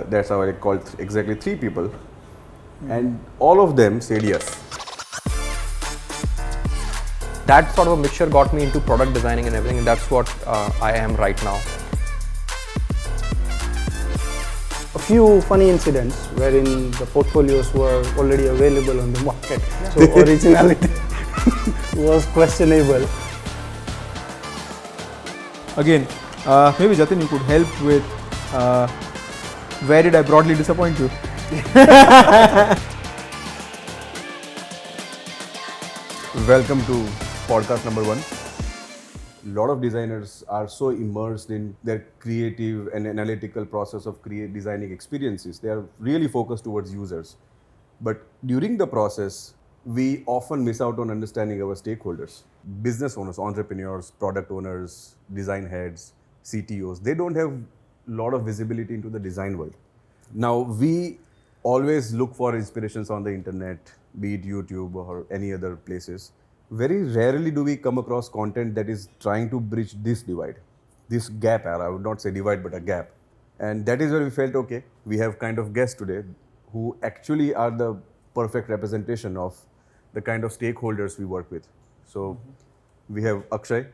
that's how I called exactly 3 people. And all of them said yes. That sort of a mixture got me into product designing and everything, and that's what I am right now. A few funny incidents wherein the portfolios were already available on the market. So originality was questionable. Again, maybe Jatin, you could help with where did I broadly disappoint you? Welcome to podcast number 1. A lot of designers are so immersed in their creative and analytical process of designing experiences. They are really focused towards users. But during the process, we often miss out on understanding our stakeholders. Business owners, entrepreneurs, product owners, design heads, CTOs, they don't have a lot of visibility into the design world. Now, we always look for inspirations on the internet, be it YouTube or any other places. Very rarely do we come across content that is trying to bridge this divide, this gap. I would not say divide, but a gap. And that is where we felt, okay, we have kind of guests today who actually are the perfect representation of the kind of stakeholders we work with. So we have Akshay,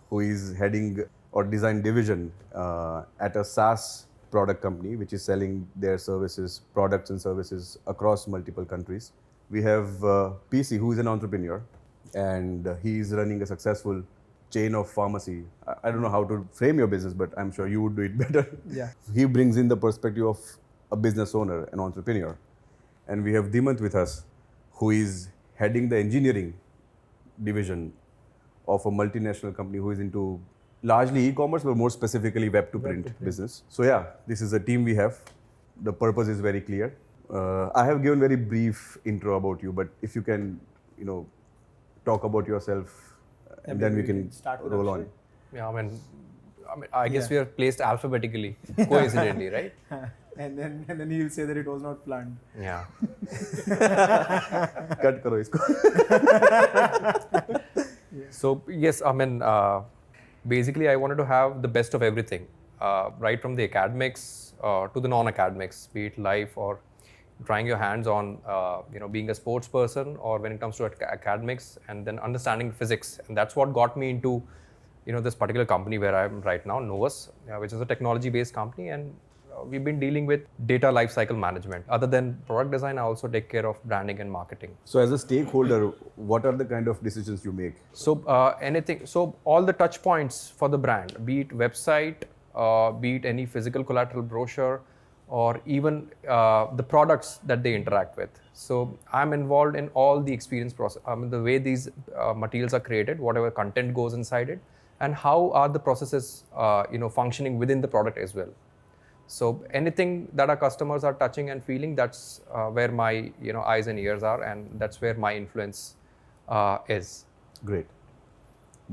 who is heading or design division at a SaaS product company, which is selling their services, products and services across multiple countries. We have PC, who is an entrepreneur, and he is running a successful chain of pharmacy. I don't know how to frame your business, but I'm sure you would do it better. Yeah. He brings in the perspective of a business owner, an entrepreneur. And we have Dhimant with us, who is heading the engineering division of a multinational company who is into largely e-commerce, but more specifically web to print business. So yeah, this is a team we have. The purpose is very clear. I have given very brief intro about you, but if you can, talk about yourself, and then we can roll on. Yeah, I guess we are placed alphabetically, coincidentally, right? And then he will say that it was not planned. Yeah. Cut karo isko. So yes, basically I wanted to have the best of everything, right from the academics to the non-academics, be it life or trying your hands on, being a sports person, or when it comes to academics, and then understanding physics. And that's what got me into, this particular company where I am right now, Novus, which is a technology-based company, and we've been dealing with data lifecycle management. Other than product design, I also take care of branding and marketing. So as a stakeholder, what are the kind of decisions you make? So all the touch points for the brand, be it website, be it any physical collateral brochure, or even the products that they interact with. So I'm involved in all the experience process, the way these materials are created, whatever content goes inside it, and how are the processes functioning within the product as well. So anything that our customers are touching and feeling, that's where my eyes and ears are, and that's where my influence is. Great.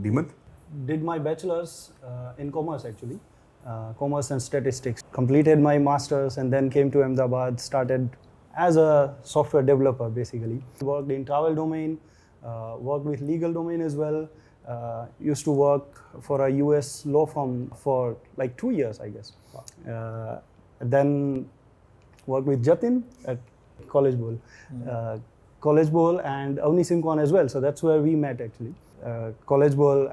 Dhimant? Did my bachelor's in commerce actually. Commerce and statistics. Completed my master's and then came to Ahmedabad, started as a software developer basically. Worked in travel domain, worked with legal domain as well. Used to work for a US law firm for like 2 years, I guess. Wow. Then worked with Jatin at College Bowl. College Bowl and Avni Simcon as well. So that's where we met actually. College Bowl,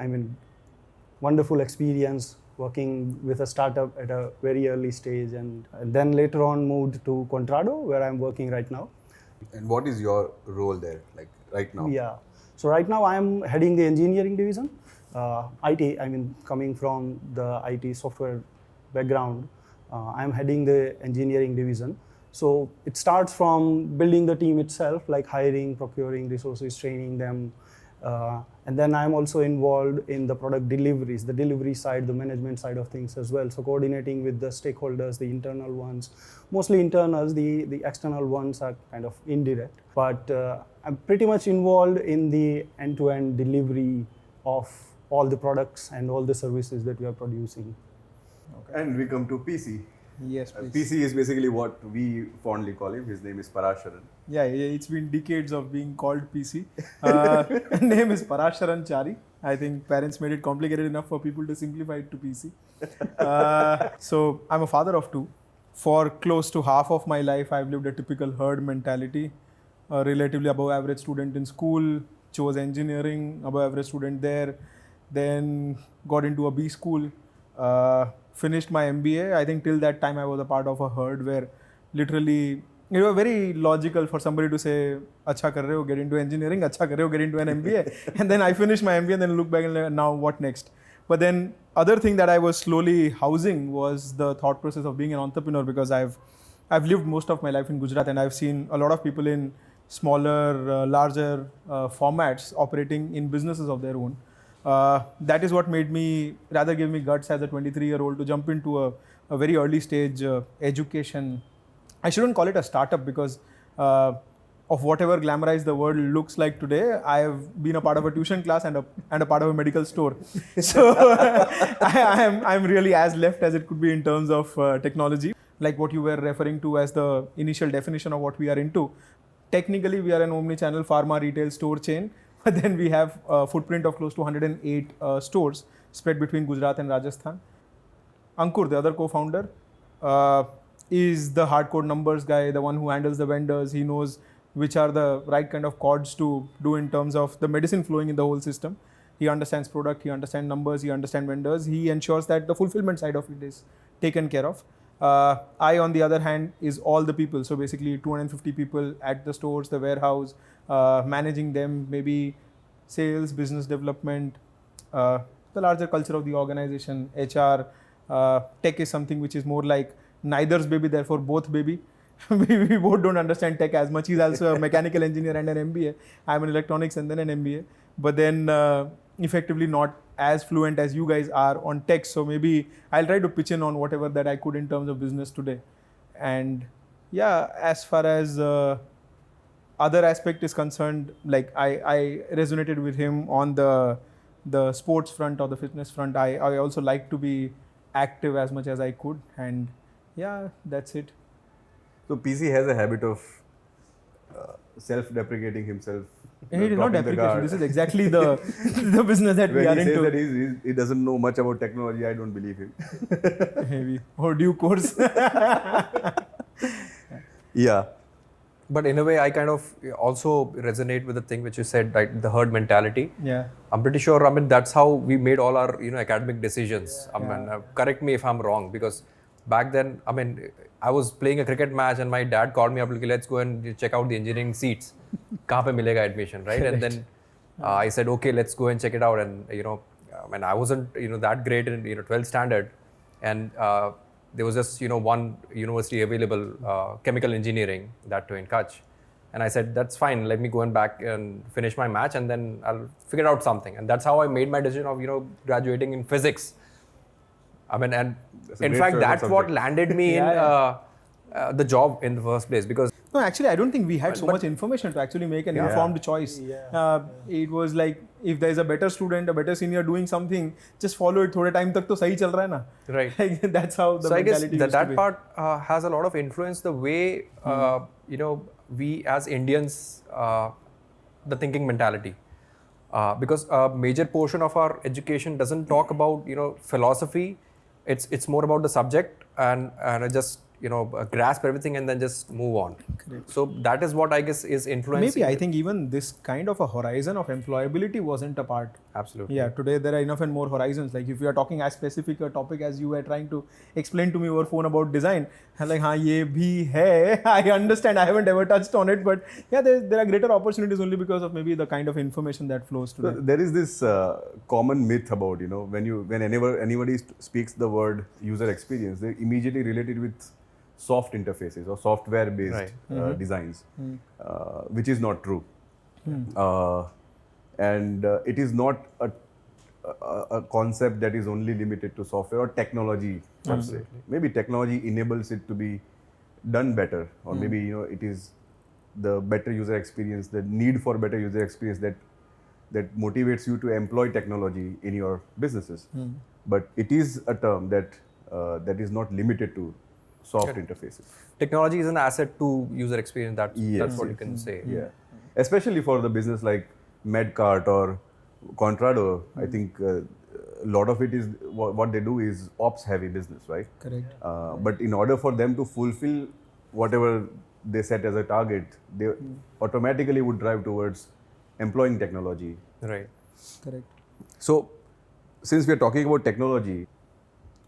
wonderful experience, working with a startup at a very early stage, and then later on moved to Contrado, where I'm working right now. And what is your role there, like right now? Yeah, so right now I'm heading the engineering division. IT, coming from the IT software background, I'm heading the engineering division. So it starts from building the team itself, like hiring, procuring resources, training them. And then I'm also involved in the product deliveries, the delivery side, the management side of things as well. So coordinating with the stakeholders, the internal ones, mostly internals, the external ones are kind of indirect. But I'm pretty much involved in the end-to-end delivery of all the products and all the services that we are producing. Okay. And we come to PC. Yes, please. PC is basically what we fondly call him. His name is Parasharan. Yeah, it's been decades of being called PC. Name is Parasharan Chari. I think parents made it complicated enough for people to simplify it to PC. So I'm a father of 2. for close to half of my life, I've lived a typical herd mentality. A relatively above average student in school, chose engineering, above average student there, then got into a B school, finished my MBA. I think till that time I was a part of a herd where literally it was very logical for somebody to say, "Acha kar rahe ho, get into engineering. Acha kar rahe ho, get into an MBA." And then I finished my MBA and then look back and like, now what next? But then other thing that I was slowly housing was the thought process of being an entrepreneur, because I've lived most of my life in Gujarat and I've seen a lot of people in smaller, larger formats operating in businesses of their own. That is what made me, rather gave me guts as a 23-year-old to jump into a very early stage education. I shouldn't call it a startup because of whatever glamorized the world looks like today, I have been a part of a tuition class and a part of a medical store. So I'm really as left as it could be in terms of technology. Like what you were referring to as the initial definition of what we are into. Technically, we are an omni-channel pharma retail store chain, but then we have a footprint of close to 108 stores spread between Gujarat and Rajasthan. Ankur, the other co-founder, is the hardcore numbers guy, the one who handles the vendors. He knows which are the right kind of chords to do in terms of the medicine flowing in the whole system. He understands product, he understands numbers, he understands vendors. He ensures that the fulfillment side of it is taken care of. I, on the other hand, is all the people. So basically 250 people at the stores, the warehouse, managing them, maybe sales, business development, the larger culture of the organization, HR. Tech is something which is more like neither's baby, therefore both baby. We both don't understand tech as much. He's also a mechanical engineer and an MBA. I'm in electronics and then an MBA. But then effectively not as fluent as you guys are on tech. So maybe I'll try to pitch in on whatever that I could in terms of business today. And yeah, as far as other aspect is concerned, like I resonated with him on the sports front or the fitness front. I also like to be active as much as I could. And yeah, that's it. So PC has a habit of self-deprecating himself. It is not dropping the deprecation. guard. This is exactly the the business that we When are he says into. that he doesn't know much about technology, I don't believe him. Maybe or due course. Yeah. But in a way, I kind of also resonate with the thing which you said, like the herd mentality. Yeah. I'm pretty sure, I mean, that's how we made all our, academic decisions. I mean, correct me if I'm wrong, because back then, I mean, I was playing a cricket match and my dad called me up, like, let's go and check out the engineering seats. Kahan pe milega admission, right? And then I said, okay, let's go and check it out. And, when I wasn't, that great in, 12th standard. And there was just, one university available, chemical engineering, that too in Kutch. And I said, that's fine, let me go and back and finish my match and then I'll figure out something. And that's how I made my decision of, graduating in physics. I mean, and in fact, that's what landed me in the job in the first place, because No, actually, I don't think we had so much information to actually make an informed choice. It was like, if there is a better student, a better senior doing something, just follow it. Thode time tak to sahi chal raha hai na. Right. Like, that's how the so I guess mentality used to that be. part has a lot of influence the way we as Indians the thinking mentality, because a major portion of our education doesn't talk about philosophy. It's more about the subject and just grasp everything and then just move on. Correct. So that is what I guess is influencing. Maybe I think even this kind of a horizon of employability wasn't a part. Absolutely. Yeah, today there are enough and more horizons. Like if you are talking as specific a topic as you were trying to explain to me over phone about design, I'm like, हाँ ये भी है. I understand. I haven't ever touched on it, but yeah, there are greater opportunities only because of maybe the kind of information that flows today. So there is this common myth about whenever anybody speaks the word user experience, they immediately relate it with soft interfaces or software-based designs, which is not true. And it is not a concept that is only limited to software or technology per se. Maybe technology enables it to be done better, or maybe it is the better user experience, the need for better user experience that motivates you to employ technology in your businesses. But it is a term that is not limited to soft interfaces. Technology is an asset to user experience. That's what you can say. Yeah, especially for the business like Medcart or Contrado. I think a lot of it is what they do is ops heavy business, right? Correct. But in order for them to fulfill whatever they set as a target, they automatically would drive towards employing technology. Right. Correct. So, since we are talking about technology,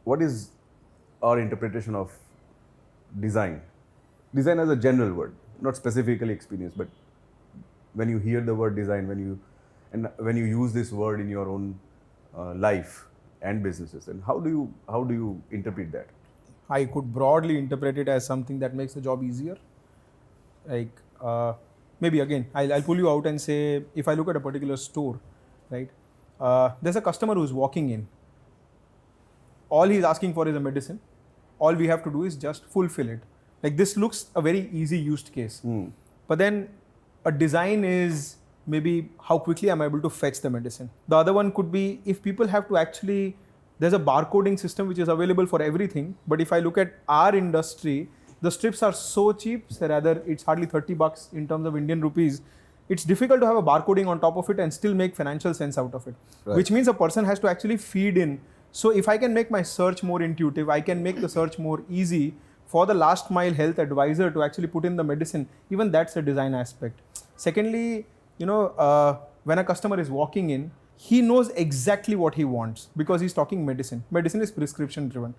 what is our interpretation of design? Design as a general word, not specifically experience, but when you hear the word design, when you use this word in your own life and businesses, and how do you interpret that? I could broadly interpret it as something that makes the job easier. Like maybe again, I'll pull you out and say, if I look at a particular store, right? There's a customer who's walking in. All he's asking for is a medicine. All we have to do is just fulfill it. Like this looks a very easy used case. But then a design is maybe how quickly I'm able to fetch the medicine. The other one could be if people have to actually, there's a barcoding system which is available for everything. But if I look at our industry, the strips are so cheap, rather it's hardly $30 in terms of Indian rupees. It's difficult to have a barcoding on top of it and still make financial sense out of it. Right. Which means a person has to actually feed in. So if I can make my search more intuitive, I can make the search more easy for the last mile health advisor to actually put in the medicine. Even that's a design aspect. Secondly, when a customer is walking in, he knows exactly what he wants because he's talking medicine. Medicine is prescription driven.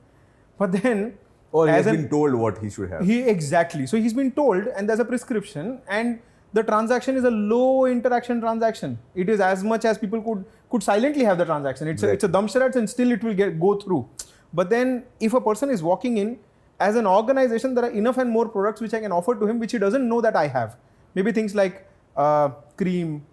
But then, Or he has been told what he should have. Exactly. So he's been told, and there's a prescription, and the transaction is a low interaction transaction. It is as much as people could silently have the transaction. It's a dumb charades and still it will go through. But then if a person is walking in, as an organization, there are enough and more products which I can offer to him which he doesn't know that I have. Maybe things like cream,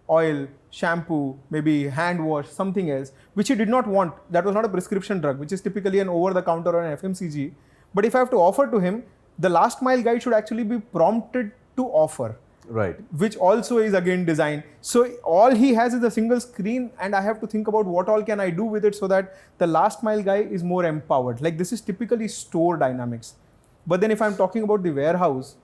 oil, shampoo, maybe hand wash, something else, which he did not want. That was not a prescription drug, which is typically an over-the-counter or an FMCG. But if I have to offer to him, the last mile guide should actually be prompted to offer. Right. Which also is again design. So all he has is a single screen, and I have to think about what all can I do with it so that the last mile guy is more empowered. Like this is typically store dynamics. But then if I'm talking about the warehouse,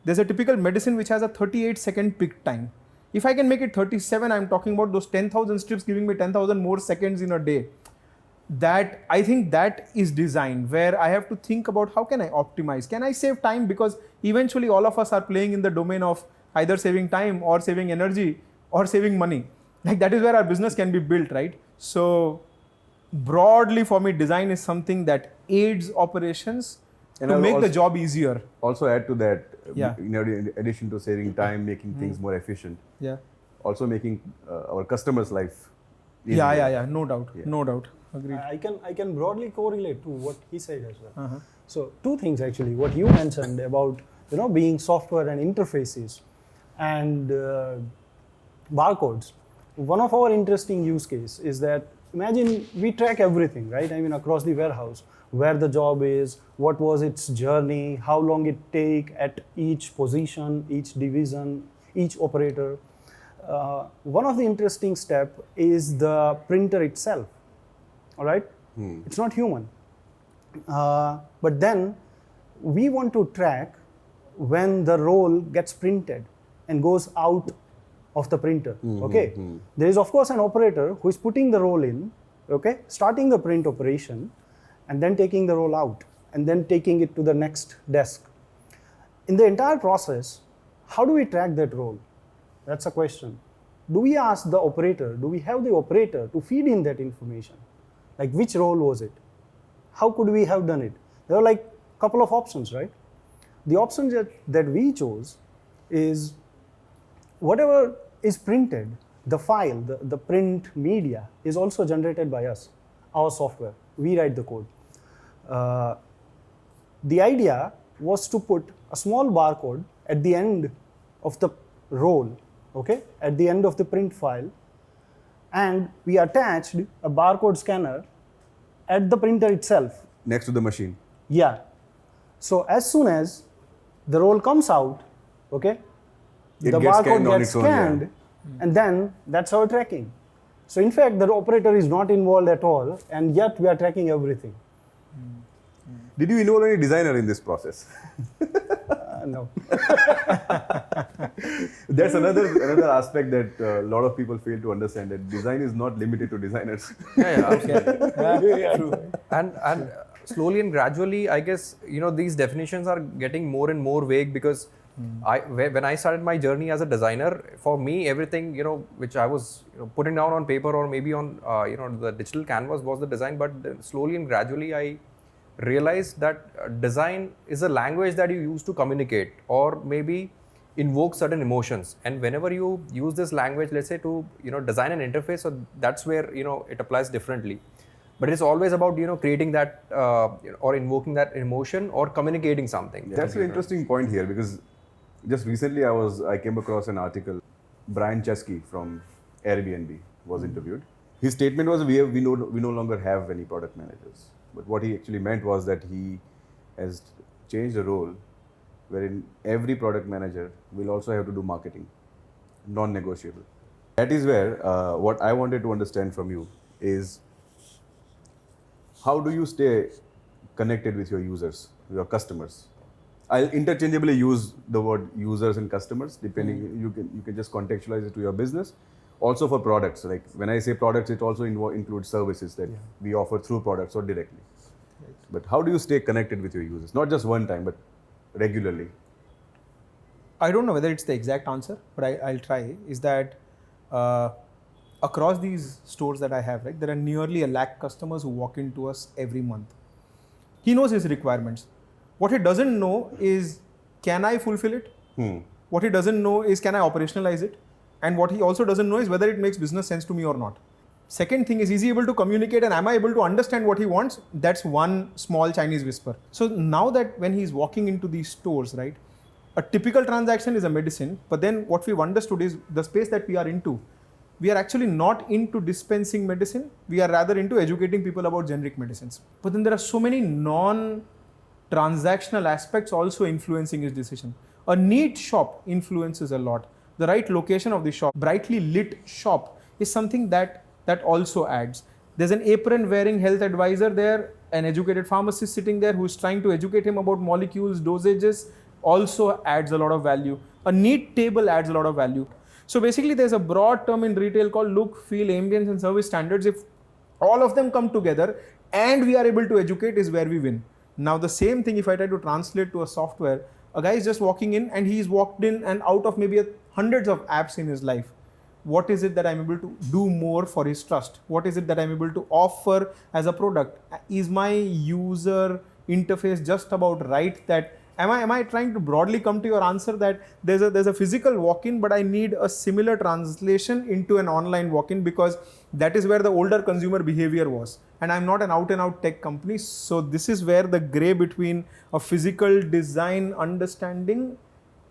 there's a typical medicine which has a 38-second pick time. If I can make it 37, I'm talking about those 10,000 strips giving me 10,000 more seconds in a day. That I think that is design where I have to think about how can I optimize? Can I save time? Because eventually all of us are playing in the domain of either saving time or saving energy or saving money. Like that is where our business can be built, right? So broadly for me, design is something that aids operations And to I'll make the also- job easier. Also add to that, Yeah. in addition to saving time, making things more efficient, Yeah. also making our customers' life easier. Yeah. No doubt. Yeah. No doubt. Agreed. I can broadly correlate to what he said as well. Uh-huh. So two things actually. What you mentioned about being software and interfaces and barcodes. One of our interesting use case is that imagine we track everything, right? I mean across the warehouse, where the job is, what was its journey, how long it take at each position, each division, each operator. One of the interesting step is the printer itself. All right, it's not human. But then we want to track when the roll gets printed and goes out of the printer. Okay, there is of course an operator who is putting the roll in, okay, starting the print operation, and then taking the roll out, and then taking it to the next desk. In the entire process, how do we track that roll? That's a question. Do we ask the operator? Do we have the operator to feed in that information? Like which role was it? How could we have done it? There are like a couple of options, right? The option that we chose is whatever is printed, the file, the print media is also generated by us, our software. We write the code. The idea was to put a small barcode at the end of the roll, okay, at the end of the print file, and we attached a barcode scanner at the printer itself. Next to the machine. Yeah. So as soon as the roll comes out, okay, It the gets barcode scanned on gets its own, yeah. scanned, and then that's our tracking. So in fact, the operator is not involved at all, and yet we are tracking everything. Did you involve any designer in this process? No. That's another aspect that a lot of people fail to understand, that design is not limited to designers. Yeah, absolutely. True. And slowly and gradually, I guess, these definitions are getting more and more vague, because when I started my journey as a designer, for me everything which I was putting down on paper or maybe on the digital canvas was the design. But then slowly and gradually I realized that design is a language that you use to communicate or maybe invoke certain emotions. And whenever you use this language, let's say to design an interface, so that's where it applies differently. But it's always about creating that or invoking that emotion or communicating something. That's an interesting point here, because just recently I came across an article. Brian Chesky from Airbnb was interviewed. His statement was, we no longer have any product managers. But what he actually meant was that he has changed the role wherein every product manager will also have to do marketing, non-negotiable. That is where what I wanted to understand from you is, how do you stay connected with your users, your customers? I'll interchangeably use the word users and customers, depending, you can just contextualize it to your business. Also for products, like when I say products, it also includes services that we offer through products or directly. Right. But how do you stay connected with your users? Not just one time, but regularly. I don't know whether it's the exact answer, but I'll try. Is that across these stores that I have, right, there are nearly 1 lakh customers who walk into us every month. He knows his requirements. What he doesn't know is, can I fulfill it? What he doesn't know is, can I operationalize it? And what he also doesn't know is whether it makes business sense to me or not. Second thing is he able to communicate, and am I able to understand what he wants? That's one small Chinese whisper. So now that when he's walking into these stores, right, a typical transaction is a medicine, but then what we've understood is the space that we are into, we are actually not into dispensing medicine. We are rather into educating people about generic medicines. But then there are so many non-transactional aspects also influencing his decision. A neat shop influences a lot. The right location of the shop, brightly lit shop, is something that also adds. There's an apron wearing health advisor there, an educated pharmacist sitting there who's trying to educate him about molecules, dosages, also adds a lot of value. A neat table adds a lot of value. So basically there's a broad term in retail called look, feel, ambience and service standards. If all of them come together and we are able to educate, is where we win. Now the same thing, if I try to translate to a software, a guy is just walking in and he's walked in and out of maybe hundreds of apps in his life. What is it that I'm able to do more for his trust? What is it that I'm able to offer as a product? Is my user interface just about right? That am I trying to broadly come to your answer that there's a physical walk-in, but I need a similar translation into an online walk-in, because that is where the older consumer behavior was. And I'm not an out-and-out tech company. So this is where the gray between a physical design understanding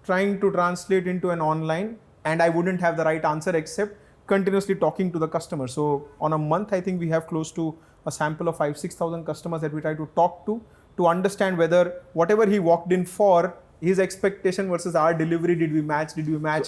trying to translate into an online, and I wouldn't have the right answer except continuously talking to the customer. So on a month, I think we have close to a sample of 5,000-6,000 customers that we try to talk to understand whether whatever he walked in for, his expectation versus our delivery, did we match?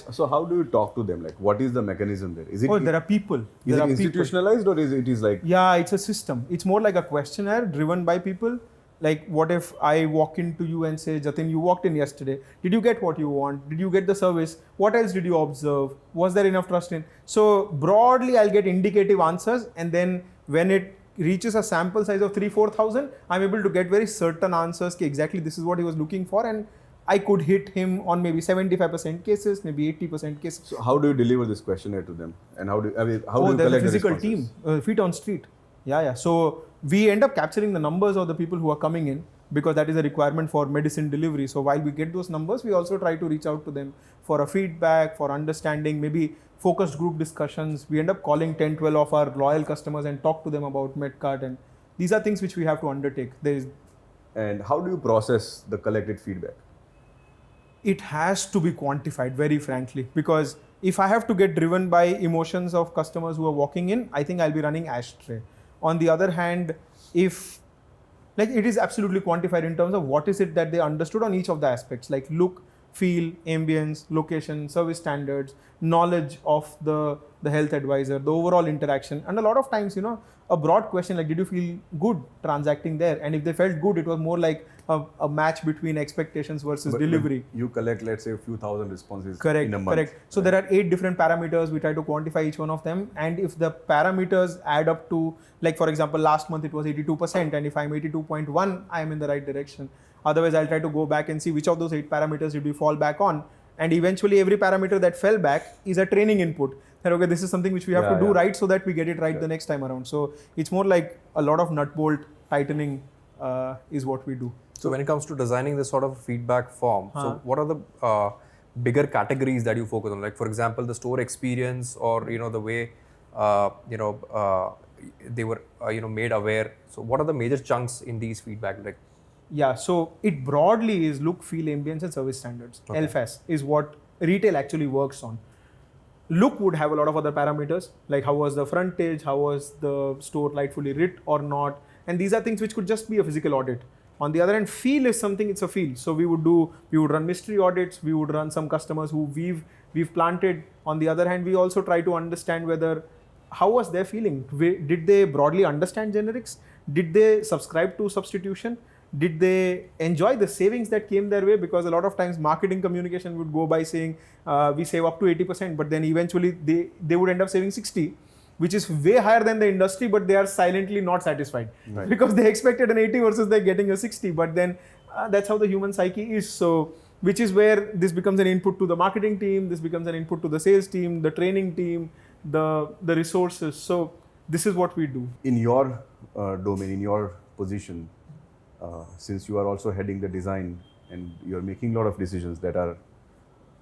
So how do you talk to them? Like, what is the mechanism there? Is it? There are people. Is it institutionalized or is it like? Yeah, it's a system. It's more like a questionnaire driven by people. Like, what if I walk into you and say, Jatin, you walked in yesterday. Did you get what you want? Did you get the service? What else did you observe? Was there enough trust in? So broadly, I'll get indicative answers. And then when it reaches a sample size of 3,000-4,000, I'm able to get very certain answers. Exactly this is what he was looking for. And I could hit him on maybe 75% cases, maybe 80% cases. So how do you deliver this questionnaire to them? And how do you collect there's a physical team, feet on street. Yeah. So we end up capturing the numbers of the people who are coming in, because that is a requirement for medicine delivery. So while we get those numbers, we also try to reach out to them for a feedback, for understanding, maybe focused group discussions. We end up calling 10-12 of our loyal customers and talk to them about MedCart. And these are things which we have to undertake. And how do you process the collected feedback? It has to be quantified, very frankly, because if I have to get driven by emotions of customers who are walking in, I think I'll be running Ashtray. On the other hand, if it is absolutely quantified in terms of what is it that they understood on each of the aspects, like look, feel, ambience, location, service standards, knowledge of the health advisor, the overall interaction. And a lot of times, a broad question like, did you feel good transacting there? And if they felt good, it was more like, a match between expectations versus But delivery. you collect, let's say, a few thousand responses Correct, in a month. correct. So there are 8 different parameters. We try to quantify each one of them, and if the parameters add up to, like for example, last month it was 82%, and if I'm 82.1, I am in the right direction. Otherwise, I'll try to go back and see which of those 8 parameters did we fall back on, and eventually every parameter that fell back is a training input. That okay, this is something which we have to do right so that we get it right the next time around. So it's more like a lot of nut bolt tightening is what we do. So when it comes to designing this sort of feedback form, so what are the bigger categories that you focus on? Like for example, the store experience, or the way they were made aware. So what are the major chunks in these feedback? Like Yeah, so it broadly is look, feel, ambience, and service standards. LFAS is what retail actually works on. Look would have a lot of other parameters, like how was the frontage, how was the store light fully lit or not, and these are things which could just be a physical audit. On the other hand, feel is something, it's a feel. So we would run mystery audits, we would run some customers who we've planted. On the other hand, we also try to understand whether, how was their feeling? Did they broadly understand generics? Did they subscribe to substitution? Did they enjoy the savings that came their way? Because a lot of times marketing communication would go by saying we save up to 80%, but then eventually they would end up saving 60, which is way higher than the industry, but they are silently not satisfied because they expected an 80 versus they're getting a 60. But then that's how the human psyche is. So which is where this becomes an input to the marketing team, this becomes an input to the sales team, the training team, the resources. So this is what we do. In your domain, in your position, since you are also heading the design and you're making a lot of decisions that are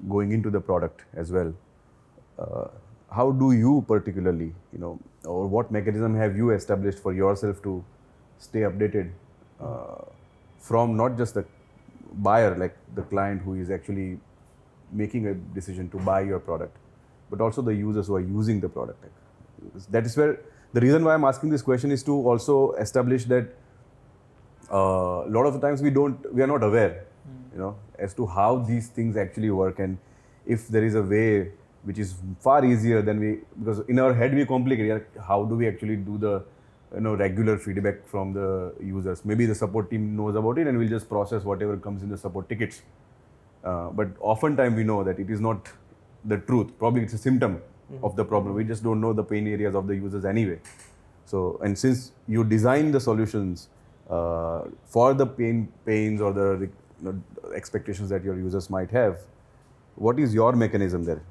going into the product as well, how do you particularly, or what mechanism have you established for yourself to stay updated from not just the buyer, like the client who is actually making a decision to buy your product, but also the users who are using the product? That is where the reason why I'm asking this question is to also establish that a lot of the times we are not aware, as to how these things actually work, and if there is a way which is far easier than because in our head we complicate. How do we actually do the regular feedback from the users? Maybe the support team knows about it and we'll just process whatever comes in the support tickets. But oftentimes we know that it is not the truth. Probably it's a symptom of the problem. We just don't know the pain areas of the users anyway. So, and since you design the solutions for the pains or the expectations that your users might have, what is your mechanism there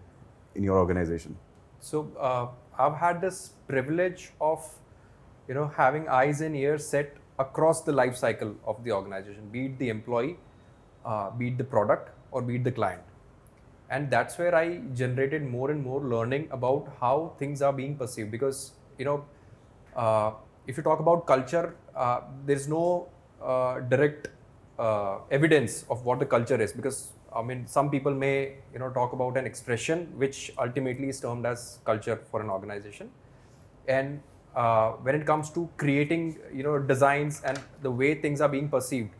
in your organization? So I've had this privilege of having eyes and ears set across the life cycle of the organization, be it the employee, be it the product, or be it the client. And that's where I generated more and more learning about how things are being perceived. Because if you talk about culture, there's no direct evidence of what the culture is. Because some people may talk about an expression which ultimately is termed as culture for an organization. And when it comes to creating designs and the way things are being perceived,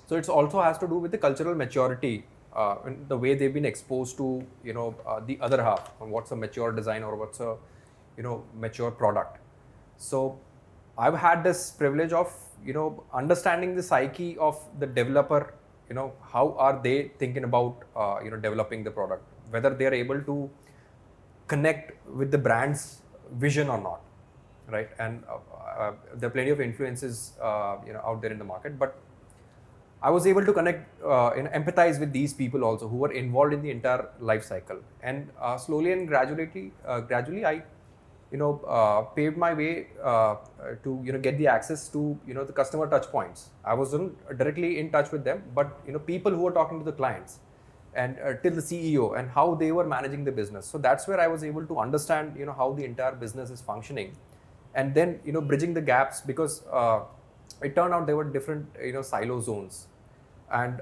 so it also has to do with the cultural maturity and the way they've been exposed to the other half on what's a mature design or what's a mature product. So I've had this privilege of understanding the psyche of the developer. How are they thinking about developing the product, whether they are able to connect with the brand's vision or not, right? And there are plenty of influences out there in the market, but I was able to connect empathize with these people also who were involved in the entire life cycle. And slowly and gradually I paved my way to get the access to the customer touch points. I wasn't directly in touch with them, but people who were talking to the clients and till the CEO and how they were managing the business. So that's where I was able to understand how the entire business is functioning, and then bridging the gaps, because it turned out there were different silo zones, and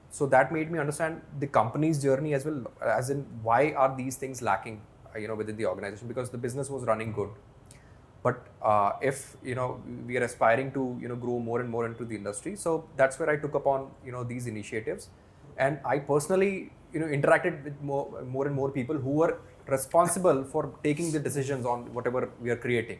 so that made me understand the company's journey as well, as in why are these things lacking within the organization, because the business was running good. But if we are aspiring to grow more and more into the industry, so that's where I took upon these initiatives, and I personally interacted with more and more people who were responsible for taking the decisions on whatever we are creating,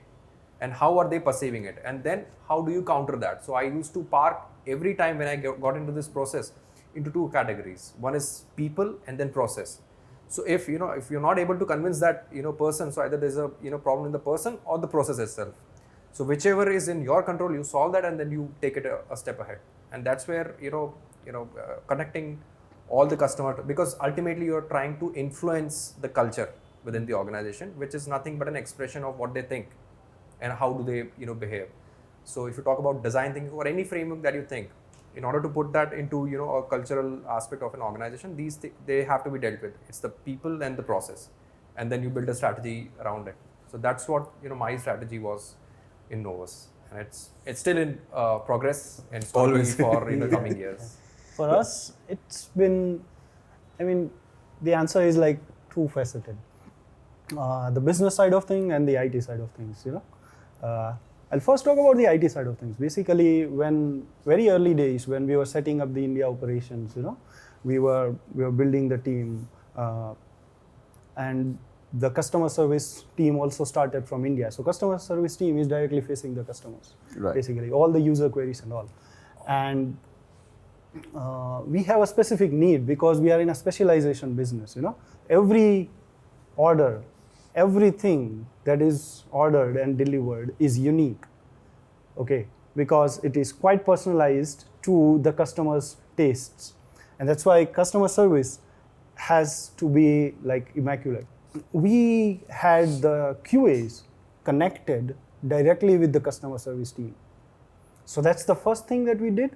and how are they perceiving it, and then how do you counter that. So I used to park every time when I got into this process into two categories. One is people and then process. So if you're not able to convince that person, so either there's a problem in the person or the process itself. So whichever is in your control, you solve that and then you take it a step ahead. And that's where connecting all the customer, because ultimately you're trying to influence the culture within the organization, which is nothing but an expression of what they think and how do they behave. So if you talk about design thinking or any framework that you think, in order to put that into a cultural aspect of an organization, they have to be dealt with. It's the people and the process, and then you build a strategy around it. So that's what my strategy was in Novus, and it's still in progress, and it's going to be for in the coming years. For us, it's been, the answer is like two-faceted. The business side of things and the IT side of things, I'll first talk about the IT side of things. Basically, when very early days, when we were setting up the India operations, we were building the team, and the customer service team also started from India. So customer service team is directly facing the customers, basically all the user queries and all. And we have a specific need because we are in a specialization business. Every order, everything that is ordered and delivered is unique, okay, because it is quite personalized to the customer's tastes, and that's why customer service has to be like immaculate. We had the QAs connected directly with the customer service team, so that's the first thing that we did.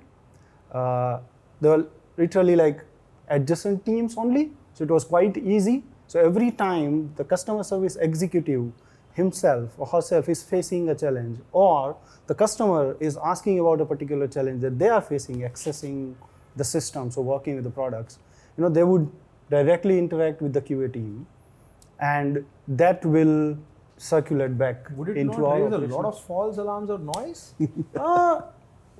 They were literally like adjacent teams only, so it was quite easy. So every time the customer service executive himself or herself is facing a challenge, or the customer is asking about a particular challenge that they are facing, accessing the systems or working with the products, they would directly interact with the QA team, and that will circulate back Would it into not our raise operations. a lot of false alarms or noise?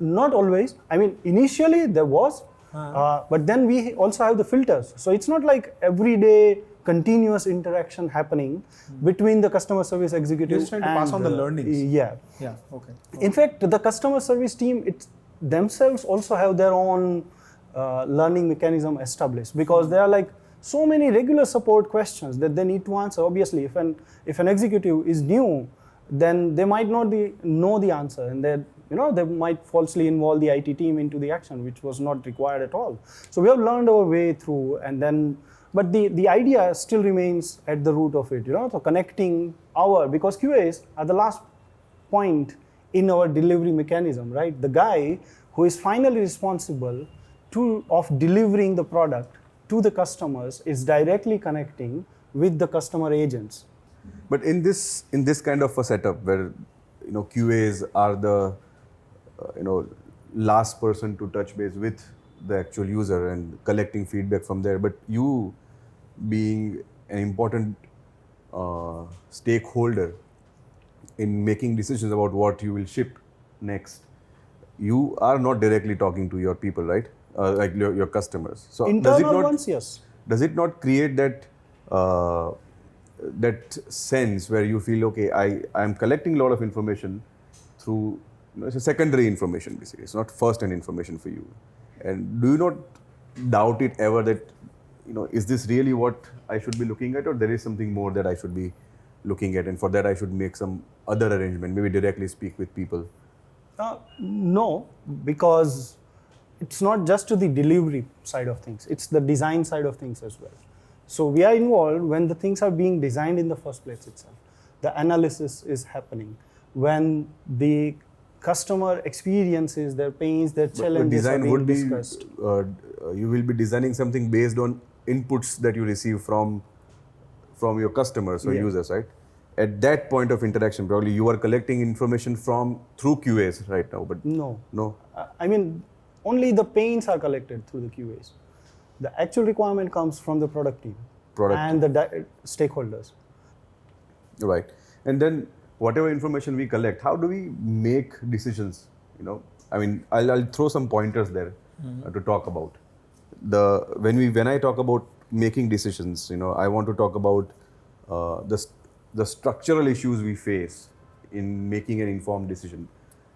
Not always. Initially there was, but then we also have the filters. So it's not like everyday continuous interaction happening between the customer service executive. You're just trying to pass on the learnings. Yeah. Yeah, okay. In fact, the customer service team themselves also have their own learning mechanism established, because there are like so many regular support questions that they need to answer. Obviously, if an executive is new, then they might not know the answer, and they might falsely involve the IT team into the action, which was not required at all. So we have learned our way through, and then, but the idea still remains at the root of it, so connecting because QAs are the last point in our delivery mechanism, right? The guy who is finally responsible of delivering the product to the customers is directly connecting with the customer agents. But in this kind of a setup where QAs are the last person to touch base with the actual user and collecting feedback from there, but you being an important stakeholder in making decisions about what you will ship next, you are not directly talking to your people, right? Like your customers. So Internal ones, yes. Does it not create that that sense where you feel, okay, I am collecting a lot of information through it's a secondary information basically. It's not first-hand information for you. And do you not doubt it ever that is this really what I should be looking at, or there is something more that I should be looking at, and for that I should make some other arrangement, maybe directly speak with people? No, because it's not just to the delivery side of things, it's the design side of things as well. So we are involved when the things are being designed in the first place itself. The analysis is happening. When the customer experiences their pains, their challenges are being discussed. You will be designing something based on inputs that you receive from your customers or users, right? At that point of interaction, probably you are collecting information through QAs right now, but no. No. Only the pains are collected through the QAs. The actual requirement comes from the product team and the stakeholders. Right. And then whatever information we collect, how do we make decisions? I'll throw some pointers there to talk about. When I talk about making decisions, I want to talk about the structural issues we face in making an informed decision.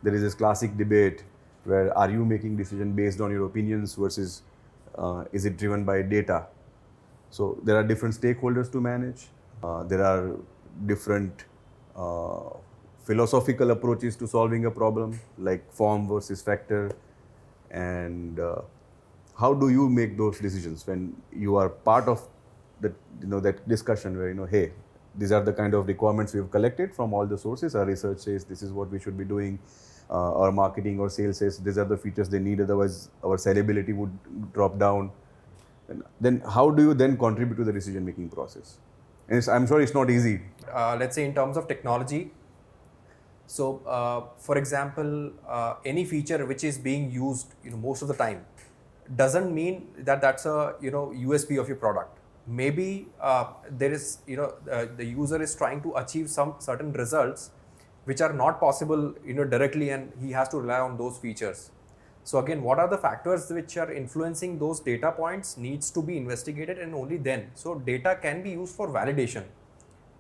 There is this classic debate where are you making decision based on your opinions versus is it driven by data? So there are different stakeholders to manage. There are different uh, philosophical approaches to solving a problem, like form versus factor. And how do you make those decisions when you are part of that, that discussion where, hey, these are the kind of requirements we've collected from all the sources. Our research says this is what we should be doing. Our marketing or sales says these are the features they need, otherwise our sellability would drop down. And then how do you then contribute to the decision making process? And I'm sure it's not easy. Let's say in terms of technology. So, for example, any feature which is being used, most of the time, doesn't mean that that's a USP of your product. Maybe there is the user is trying to achieve some certain results which are not possible directly, and he has to rely on those features. So again, what are the factors which are influencing those data points needs to be investigated, and only then. So data can be used for validation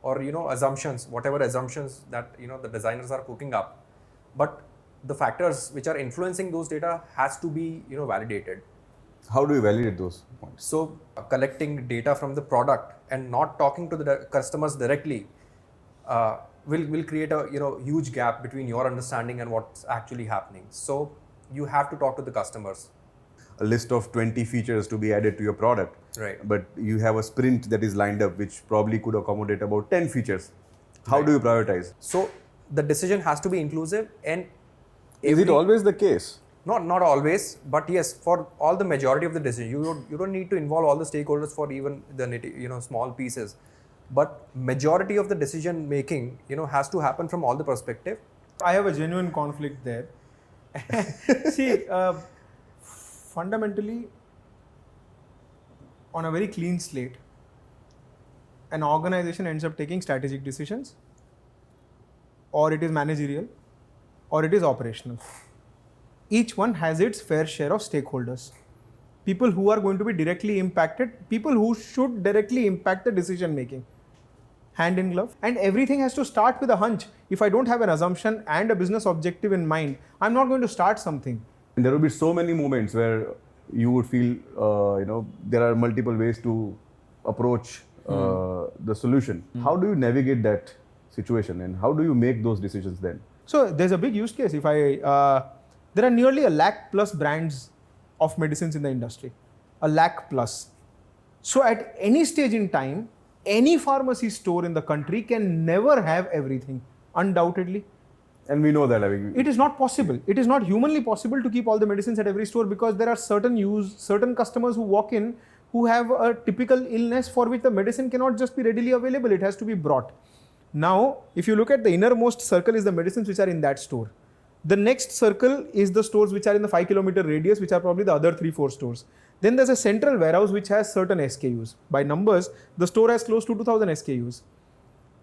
or assumptions, whatever assumptions that the designers are cooking up, but the factors which are influencing those data has to be validated. How do you validate those points? So collecting data from the product and not talking to the customers directly will create a huge gap between your understanding and what's actually happening. So you have to talk to the customers. A list of 20 features to be added to your product. Right. But you have a sprint that is lined up which probably could accommodate about 10 features. How do you prioritize? So the decision has to be inclusive, and Is it always the case? Not always, but yes, for all the majority of the decision, you don't need to involve all the stakeholders for even the small pieces, but majority of the decision making has to happen from all the perspective. I have a genuine conflict there. See, fundamentally, on a very clean slate, an organization ends up taking strategic decisions, or it is managerial, or it is operational. Each one has its fair share of stakeholders. People who are going to be directly impacted, people who should directly impact the decision making. Hand in glove. And everything has to start with a hunch. If I don't have an assumption and a business objective in mind, I'm not going to start something. And there will be so many moments where you would feel, there are multiple ways to approach the solution. How do you navigate that situation, and how do you make those decisions then? So there's a big use case. There are nearly 1 lakh plus brands of medicines in the industry. 1 lakh plus. So at any stage in time, any pharmacy store in the country can never have everything, undoubtedly. And we know that. It is not possible. It is not humanly possible to keep all the medicines at every store, because there are certain customers who walk in who have a typical illness for which the medicine cannot just be readily available. It has to be brought. Now, if you look at the innermost circle is the medicines which are in that store. The next circle is the stores which are in the 5-kilometer radius, which are probably the other 3-4 stores. Then there's a central warehouse which has certain SKUs. By numbers, the store has close to 2,000 SKUs.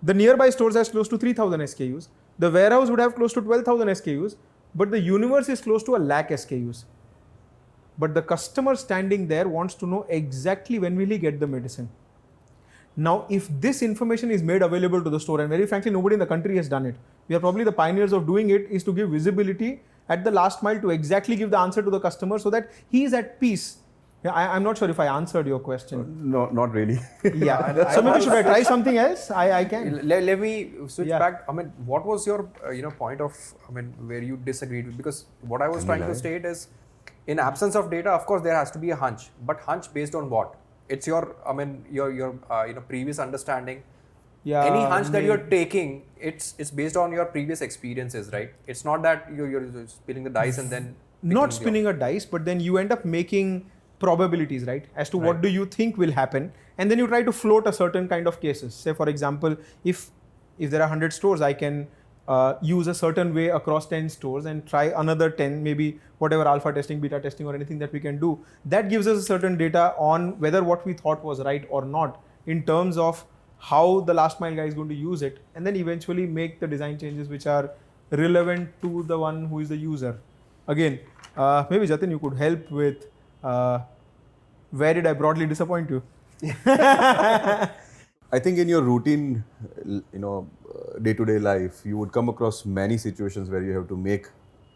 The nearby stores has close to 3,000 SKUs. The warehouse would have close to 12,000 SKUs, but the universe is close to 1 lakh SKUs. But the customer standing there wants to know exactly when will he get the medicine. Now, if this information is made available to the store, and very frankly, nobody in the country has done it. We are probably the pioneers of doing it, is to give visibility at the last mile to exactly give the answer to the customer so that he is at peace. Yeah, I'm not sure if I answered your question. No, not really. Yeah. So maybe should I try something else? I can. Let me switch back. I mean, what was your point of where you disagreed with? Because what I was trying to state is, in absence of data, of course there has to be a hunch. But hunch based on what? It's your previous understanding. Yeah. Any hunch that you're taking, it's based on your previous experiences, right? It's not that you're spinning the dice and then not spinning a dice, but then you end up making probabilities, right? As to what do you think will happen, and then you try to float a certain kind of cases. Say, for example, if there are 100 stores, I can use a certain way across 10 stores and try another 10, maybe whatever alpha testing, beta testing, or anything that we can do. That gives us a certain data on whether what we thought was right or not in terms of how the last mile guy is going to use it, and then eventually make the design changes which are relevant to the one who is the user. Again, maybe Jatin, you could help with where did I broadly disappoint you? I think in your routine, day-to-day life, you would come across many situations where you have to make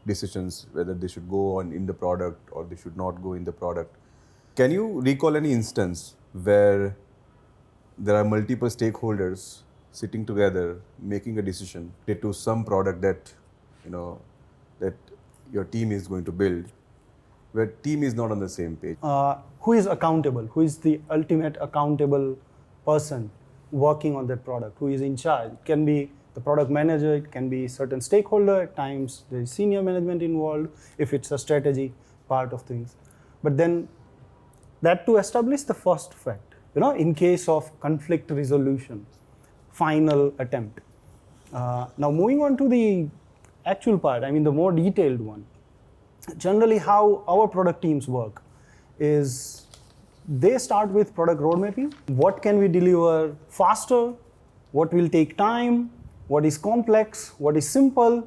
decisions whether they should go on in the product or they should not go in the product. Can you recall any instance where there are multiple stakeholders sitting together making a decision to some product that that your team is going to build, where team is not on the same page? Who is accountable? Who is the ultimate accountable person working on that product? Who is in charge? It can be the product manager, it can be certain stakeholder, at times there is senior management involved if it's a strategy part of things. But then that to establish the first fact, in case of conflict resolution, final attempt. Now moving on to the actual part, the more detailed one. Generally how our product teams work is they start with product road mapping. What can we deliver faster? What will take time? What is complex? What is simple?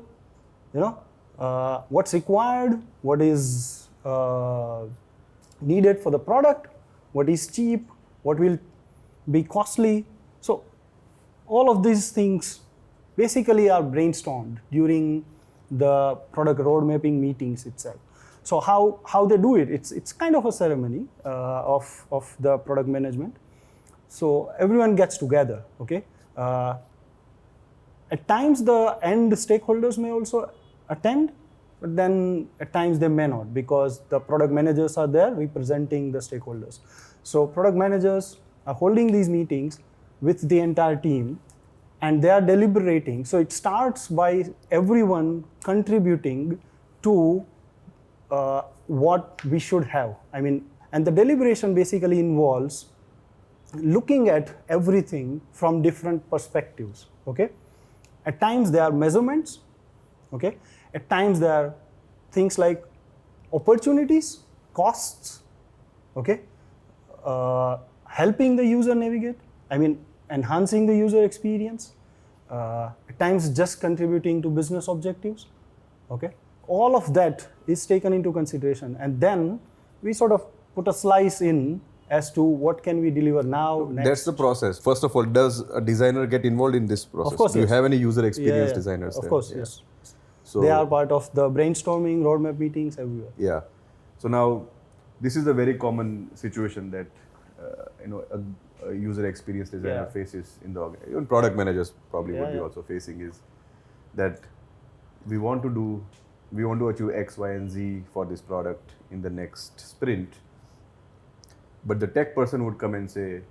What's required? What is needed for the product? What is cheap? What will be costly? So all of these things basically are brainstormed during the product road mapping meetings itself. So how they do it, it's kind of a ceremony of the product management. So everyone gets together, okay? At times the end stakeholders may also attend, but then at times they may not, because the product managers are there representing the stakeholders. So product managers are holding these meetings with the entire team and they are deliberating. So it starts by everyone contributing to what we should have. And the deliberation basically involves looking at everything from different perspectives, okay? At times there are measurements, okay? At times there are things like opportunities, costs, okay? Helping the user navigate, enhancing the user experience, at times just contributing to business objectives, okay? All of that is taken into consideration, and then we sort of put a slice in as to what can we deliver now, next. That's the process. First of all, does a designer get involved in this process? Of course, Do you yes. have any user experience designers Of there? course, Yeah. yes. So They are part of the brainstorming, roadmap meetings, everywhere. Yeah. So now, this is a very common situation that a user experience designer faces in the organization. Even product managers probably would be also facing, is that we want to achieve X, Y, and Z for this product in the next sprint. But the tech person would come and say,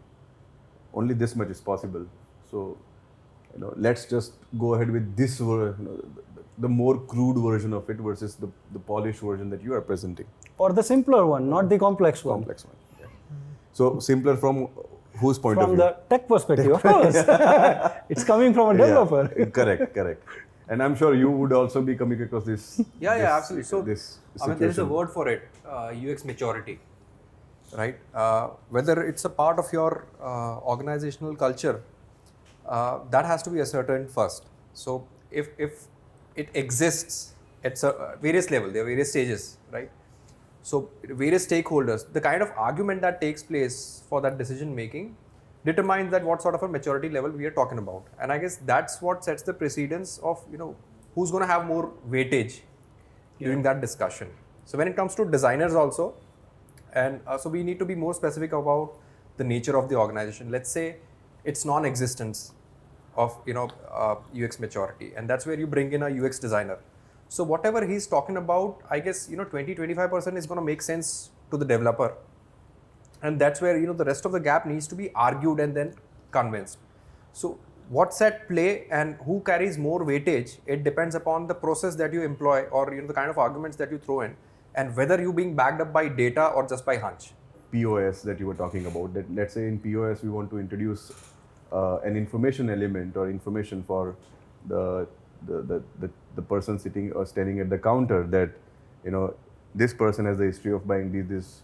only this much is possible. So, let's just go ahead with this, the more crude version of it versus the polished version that you are presenting. Or the simpler one, not the complex one. Complex one. Yeah. So simpler from whose point of From view? the tech perspective, of course. It's coming from a developer. Yeah, correct. And I'm sure you would also be coming across this. Absolutely. So, this there is a word for it, UX maturity, right? Whether it's a part of your organizational culture, that has to be ascertained first. So, if it exists at various levels, there are various stages, right? So, various stakeholders, the kind of argument that takes place for that decision making determines that what sort of a maturity level we are talking about. And I guess that's what sets the precedence of, who's going to have more weightage during that discussion. So when it comes to designers also, and so we need to be more specific about the nature of the organization. Let's say it's non-existence of, UX maturity, and that's where you bring in a UX designer. So whatever he's talking about, I guess, 20-25% is going to make sense to the developer. And that's where, the rest of the gap needs to be argued and then convinced. So what's at play and who carries more weightage, it depends upon the process that you employ or, the kind of arguments that you throw in, and whether you're being backed up by data or just by hunch. POS that you were talking about, that let's say in POS we want to introduce an information element or information for the person sitting or standing at the counter, that this person has the history of buying these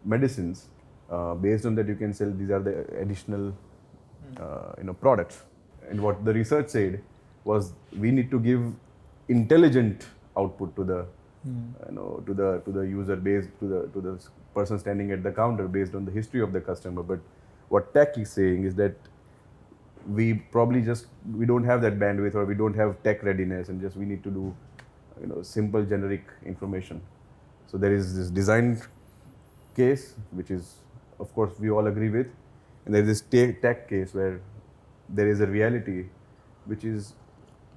medicines. Based on that, you can sell these are the additional products. And what the research said was we need to give intelligent output to the to the user, based to the person standing at the counter based on the history of the customer. But what tech is saying is that we probably we don't have that bandwidth, or we don't have tech readiness, and we need to do simple generic information. So there is this design case, which is, of course, we all agree with, and there is this tech case where there is a reality which is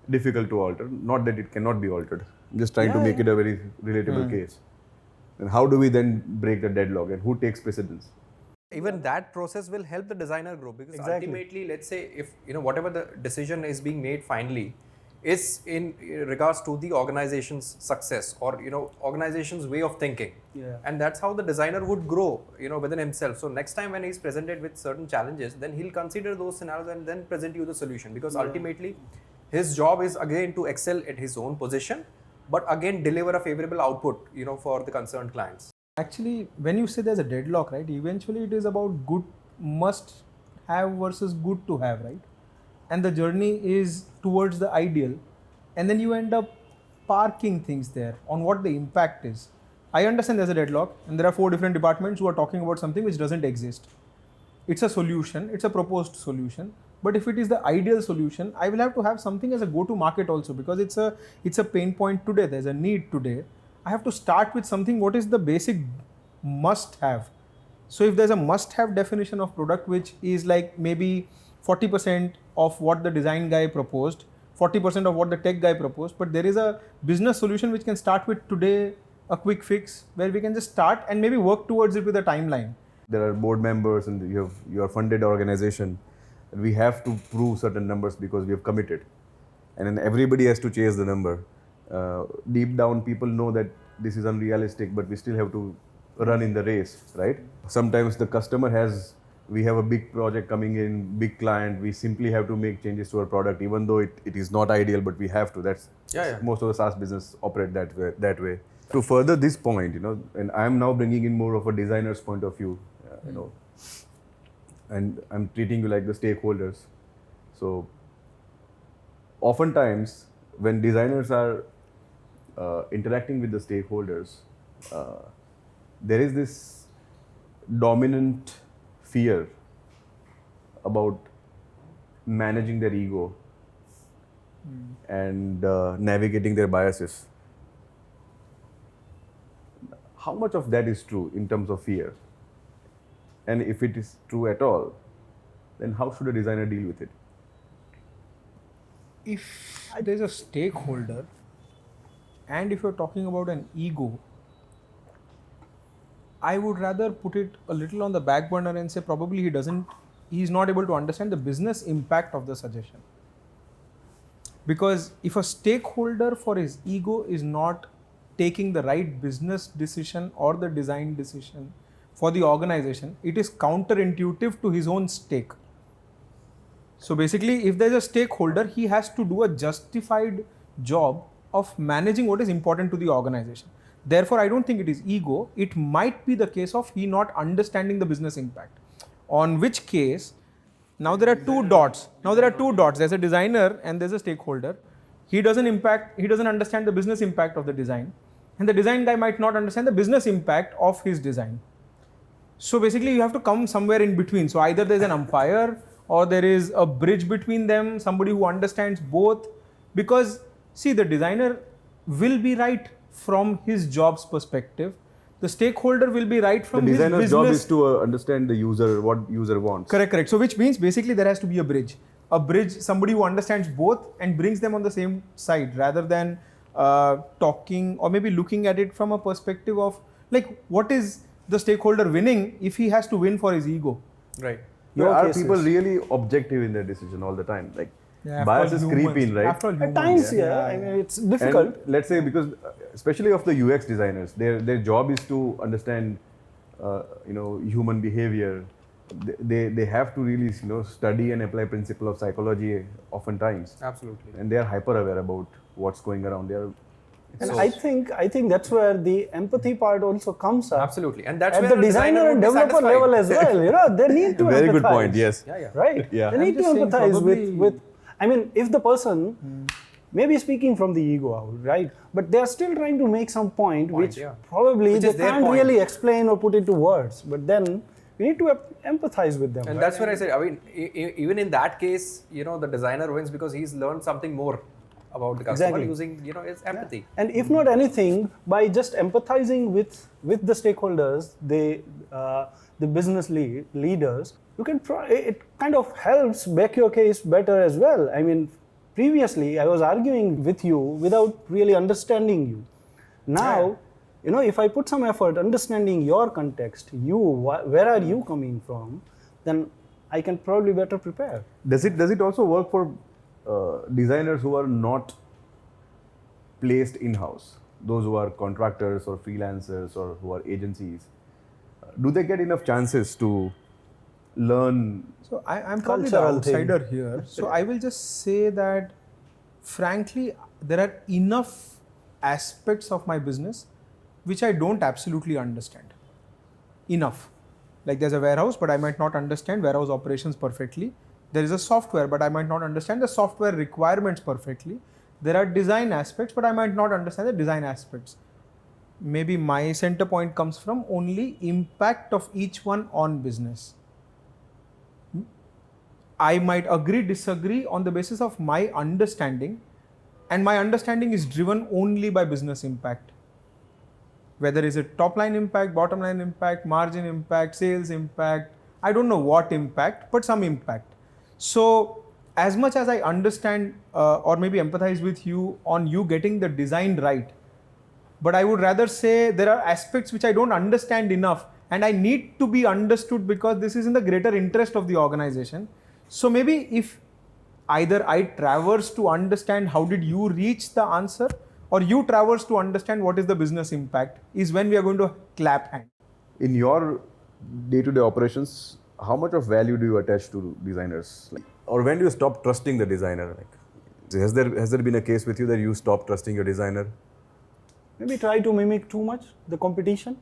difficult to alter. Not that it cannot be altered. I'm just trying to make it a very relatable case. And how do we then break the deadlock, and who takes precedence? Even that process will help the designer grow, because ultimately, let's say if whatever the decision is being made finally is in regards to the organization's success or organization's way of thinking, and that's how the designer would grow within himself. So next time when he's presented with certain challenges, then he'll consider those scenarios and then present you the solution, because ultimately his job is again to excel at his own position, but again deliver a favorable output for the concerned clients. Actually, when you say there's a deadlock, right, eventually it is about good must have versus good to have, right? And the journey is towards the ideal, and then you end up parking things there on what the impact is. I understand there's a deadlock and there are 4 different departments who are talking about something which doesn't exist. It's a solution, it's a proposed solution, but if it is the ideal solution, I will have to have something as a go-to market also, because it's a pain point today, there's a need today. I have to start with something what is the basic must have. So if there's a must have definition of product which is like maybe 40% of what the design guy proposed, 40% of what the tech guy proposed, but there is a business solution which can start with today, a quick fix where we can just start and maybe work towards it with a timeline. There are board members and you are funded organization, and we have to prove certain numbers because we have committed, and then everybody has to chase the number. Deep down people know that this is unrealistic, but we still have to run in the race, right? Sometimes the customer we have a big project coming in, big client, we simply have to make changes to our product, even though it is not ideal, but we have to. That's most of the SaaS business operate that way. To further this point, and I'm now bringing in more of a designer's point of view, and I'm treating you like the stakeholders. So oftentimes when designers are interacting with the stakeholders, there is this dominant fear about managing their ego and navigating their biases. How much of that is true in terms of fear? And if it is true at all, then how should a designer deal with it? If there's a stakeholder, and if you're talking about an ego, I would rather put it a little on the back burner and say probably he's not able to understand the business impact of the suggestion. Because if a stakeholder for his ego is not taking the right business decision or the design decision for the organization, it is counterintuitive to his own stake. So basically, if there's a stakeholder, he has to do a justified job of managing what is important to the organization. Therefore, I don't think it is ego. It might be the case of he not understanding the business impact. On which case, now there are two dots. There's a designer and there's a stakeholder. He doesn't understand the business impact of the design. And the design guy might not understand the business impact of his design. So basically, you have to come somewhere in between. So either there's an umpire or there is a bridge between them, somebody who understands both. Because see, the designer will be right from his job's perspective. The stakeholder will be right from his business. The designer's job is to understand the user, what user wants. Correct. So which means basically there has to be a bridge. Somebody who understands both and brings them on the same side, rather than talking or maybe looking at it from a perspective of like, what is the stakeholder winning if he has to win for his ego? Right. Are people really objective in their decision all the time? Like, biases creep in, right? At times, I mean, it's difficult. And let's say, because especially of the UX designers, their job is to understand, human behavior. They have to really, study and apply principle of psychology oftentimes. Absolutely. And they are hyper aware about what's going around. And I think that's where the empathy part also comes up. Absolutely, and that's at where the designer and developer level as well. They need to empathize. Very good point. Yes. Right. Yeah. They need to empathize with. I mean, if the person maybe speaking from the ego out, right? But they are still trying to make some point which probably they can't really explain or put into words. But then we need to empathize with them. And that's where I say, I mean, even in that case, the designer wins because he's learned something more about the customer Exactly. using, is empathy. And if not anything, by just empathizing with the stakeholders, the business leaders, you can it kind of helps back your case better as well. I mean, previously I was arguing with you without really understanding you. Now, if I put some effort understanding your context, where are you coming from, then I can probably better prepare. Does it also work for designers who are not placed in-house, those who are contractors or freelancers or who are agencies? Do they get enough chances to learn? So I'm probably the Cultural thing. outsider here. So I will just say that, frankly, there are enough aspects of my business which I don't absolutely understand. Enough. Like there's a warehouse, but I might not understand warehouse operations perfectly. There is a software, but I might not understand the software requirements perfectly. There are design aspects, but I might not understand the design aspects. Maybe my center point comes from only impact of each one on business. I might agree, disagree on the basis of my understanding, and my understanding is driven only by business impact. Whether is it top line impact, bottom line impact, margin impact, sales impact, I don't know what impact, but some impact. So as much as I understand or maybe empathize with you on you getting the design right, but I would rather say there are aspects which I don't understand enough and I need to be understood because this is in the greater interest of the organization. So maybe if either I traverse to understand how did you reach the answer, or you traverse to understand what is the business impact, is when we are going to clap hands. In your day-to-day operations, how much of value do you attach to designers? Or when do you stop trusting the designer? Has there been a case with you that you stop trusting your designer? Maybe try to mimic too much the competition.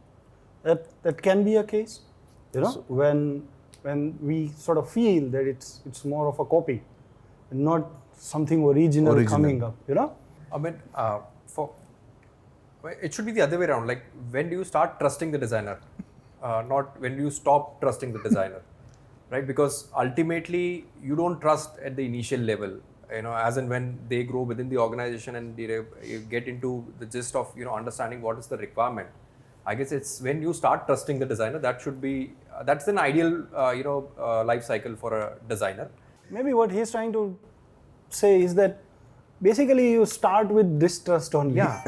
That can be a case. When we sort of feel that it's more of a copy and not something original. Coming up. I mean, it should be the other way around. Like, when do you start trusting the designer? Not when do you stop trusting the designer, right? Because ultimately, you don't trust at the initial level, as and when they grow within the organization and you get into the gist of, understanding what is the requirement. I guess it's when you start trusting the designer, that should be, that's an ideal, life cycle for a designer. Maybe what he's trying to say is that basically you start with distrust only. Yeah.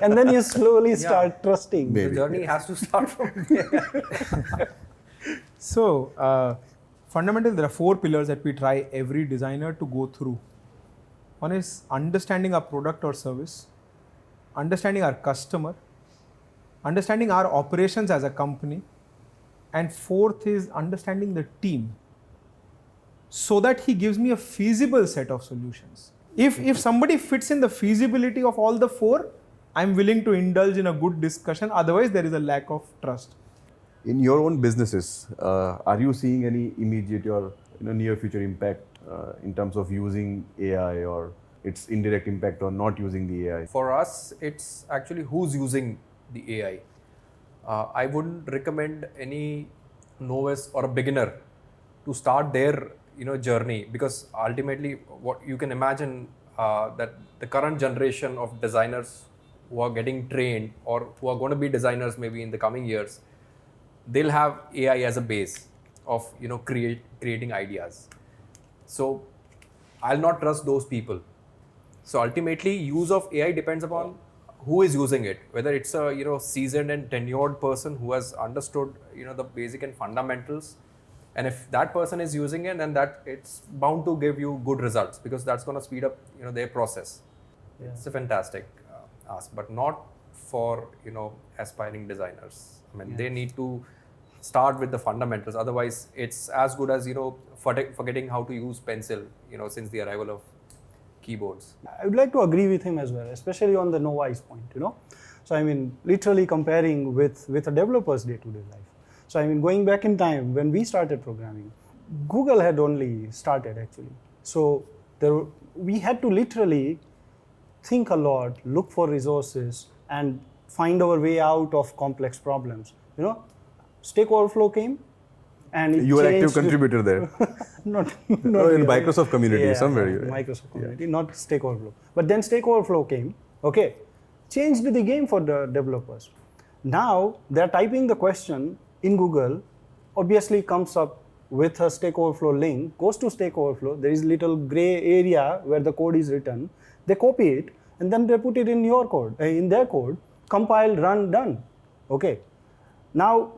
And then you slowly start trusting. The journey has to start from there. So, fundamentally, there are 4 pillars that we try every designer to go through. One is understanding our product or service, understanding our customer, understanding our operations as a company, and 4th is understanding the team, so that he gives me a feasible set of solutions. If somebody fits in the feasibility of all the 4, I'm willing to indulge in a good discussion. Otherwise, there is a lack of trust. In your own businesses, are you seeing any immediate or near future impact in terms of using AI or its indirect impact on not using the AI? For us, it's actually who's using the AI. I wouldn't recommend any novice or a beginner to start their journey, because ultimately what you can imagine that the current generation of designers who are getting trained or who are going to be designers maybe in the coming years, they'll have AI as a base of creating ideas. So I'll not trust those people. So ultimately, use of AI depends upon who is using it, whether it's a seasoned and tenured person who has understood the basic and fundamentals. And if that person is using it, then that it's bound to give you good results, because that's going to speed up their process. Yeah. It's a fantastic ask, but not for aspiring designers. I mean, they need to start with the fundamentals. Otherwise, it's as good as forgetting how to use pencil since the arrival of keyboards. I would like to agree with him as well, especially on the novice point. So I mean, literally comparing with a developer's day-to-day life. So I mean, going back in time when we started programming, Google had only started actually. So we had to literally think a lot, look for resources, and find our way out of complex problems. Stack Overflow came, And it You were active changed to- contributor there. not In really. Microsoft community, Yeah, somewhere. yeah, you- Microsoft community, not Stack Overflow. But then Stack Overflow came, okay, changed the game for the developers. Now they're typing the question in Google, obviously comes up with a Stack Overflow link, goes to Stack Overflow, there is little gray area where the code is written, they copy it and then they put it in your code, in their code, compile, run, done, okay. Now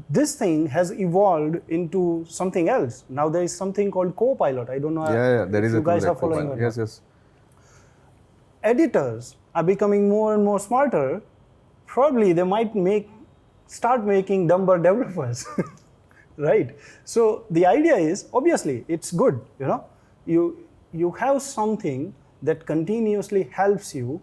this thing has evolved into something else. Now there is something called Copilot. I don't know Yeah, there if is you a tool guys like are following. Copilot. or Yes, not. yes. Editors are becoming more and more smarter. Probably they might start making dumber developers, right? So the idea is, obviously it's good, you have something that continuously helps you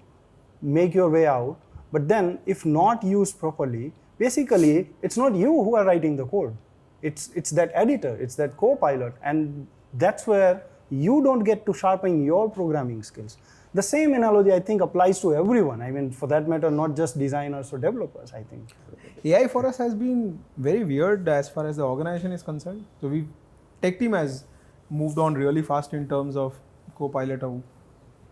make your way out, but then if not used properly, basically it's not you who are writing the code, it's that editor, it's that co-pilot, and that's where you don't get to sharpen your programming skills. The same analogy I think applies to everyone. I mean, for that matter, not just designers or developers, I think. AI for us has been very weird as far as the organization is concerned. So tech team has moved on really fast in terms of Copilot.